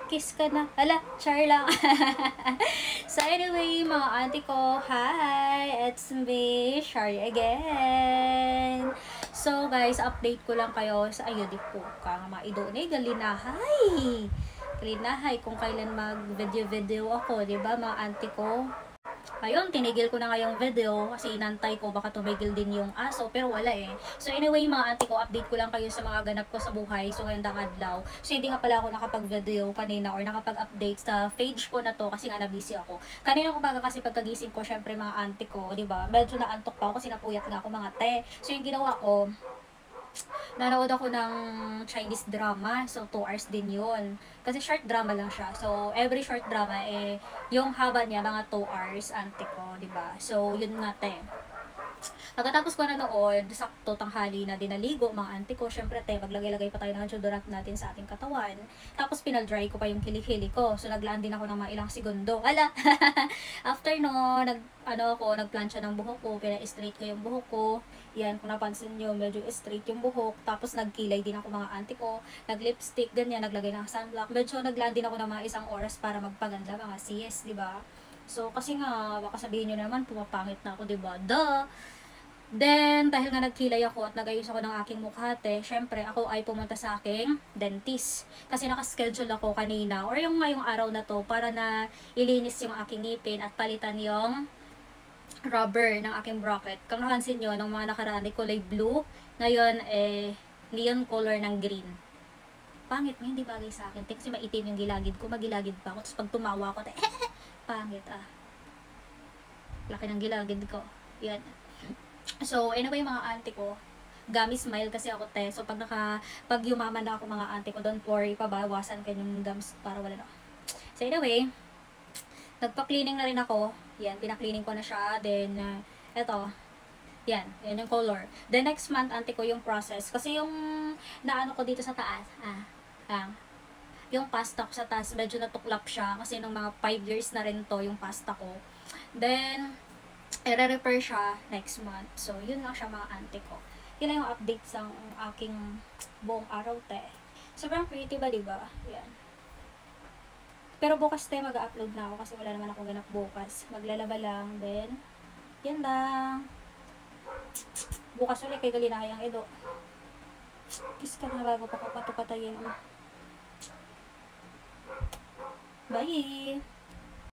kiss ka na. Hala, char lang. So anyway, mga auntie ko, hi! It's me, Shari again. So guys, update ko lang kayo sa ayun di po ka mga idone galinahay. Galinahay kung kailan mag-video ako, di ba mga auntie ko? Ayun, tinigil ko na nga yung video kasi inantay ko baka tumigil din yung aso pero wala eh. So anyway mga auntie ko, update ko lang kayo sa mga ganap ko sa buhay. So ngayong adlaw. So hindi nga pala ako nakapag-video kanina or nakapag-update sa page ko na to kasi nga na-busy ako. Kanina umaga kasi pagkagising ko, syempre mga auntie ko, di ba? Medyo naantok pa ako kasi napuyat nga ako mga te. So yung ginawa ko, nanood ako ng Chinese drama. So, 2 hours din yun. Kasi short drama lang siya. So, every short drama, yung haba niya, mga 2 hours, ante ko, diba? So, yun nga, te. Pagkatapos ko nanood, sakto tanghali na dinaligo, mga auntie ko, syempre te, maglagay-lagay pa tayo ng deodorant natin sa ating katawan. Tapos pinal-dry ko pa yung kilikili ko. So naglaan din ako ng mga ilang segundo. Ala! After no, nagplansya ng buhok ko, pina-straight ko yung buhok ko. Yan, kung napansin nyo, medyo straight yung buhok. Tapos nagkilay din ako mga auntie ko. Nag-lipstick, ganyan, naglagay ng sunblock. Medyo naglaan din ako ng mga 1 oras para magpaganda, mga CS, di ba? So, kasi nga, baka sabihin nyo naman, pumapangit na ako, diba? Duh! Then, dahil nga nagkilay ako at nagayos ako ng aking mukhate, syempre, ako ay pumunta sa aking dentist. Kasi nakaschedule ako kanina, or yung ngayong araw na to, para na ilinis yung aking ngipin at palitan yung rubber ng aking bracket. Kung nakansin nyo, nung mga nakaraan kulay blue, ngayon, neon color ng green. Pangit nga, hindi bagay sa akin. Kasi maitim yung gilagid ko, magilagid pa ako. Tapos pag tumawa ako, pangit laki ng gilagid ko. Yan. So, anyway, mga auntie ko, gummy smile kasi ako, te. So, pag yumaman na ako, mga auntie ko, don't worry, pabawasan kayo yung gums para wala na. So, anyway, nagpa-cleaning na rin ako. Yan, pinakleaning ko na siya. Then, eto, yan yung color. The next month, auntie ko, yung process. Kasi yung naano ko dito sa taas, yung pasta ko sa taas, medyo natuklap siya. Kasi nung mga 5 years na rin to, yung pasta ko. Then, i-repair siya next month. So, yun lang siya mga auntie ko. Yun lang yung update sa aking buong araw, te. Sobrang pretty ba, diba? Yan. Pero bukas, te, mag-upload na ako kasi wala naman ako ganap bukas. Maglalaba lang, then, yan lang. Bukas ulit kay Galinahayang Edo. Kiss ka na bago pa ko patupatayin. Bye!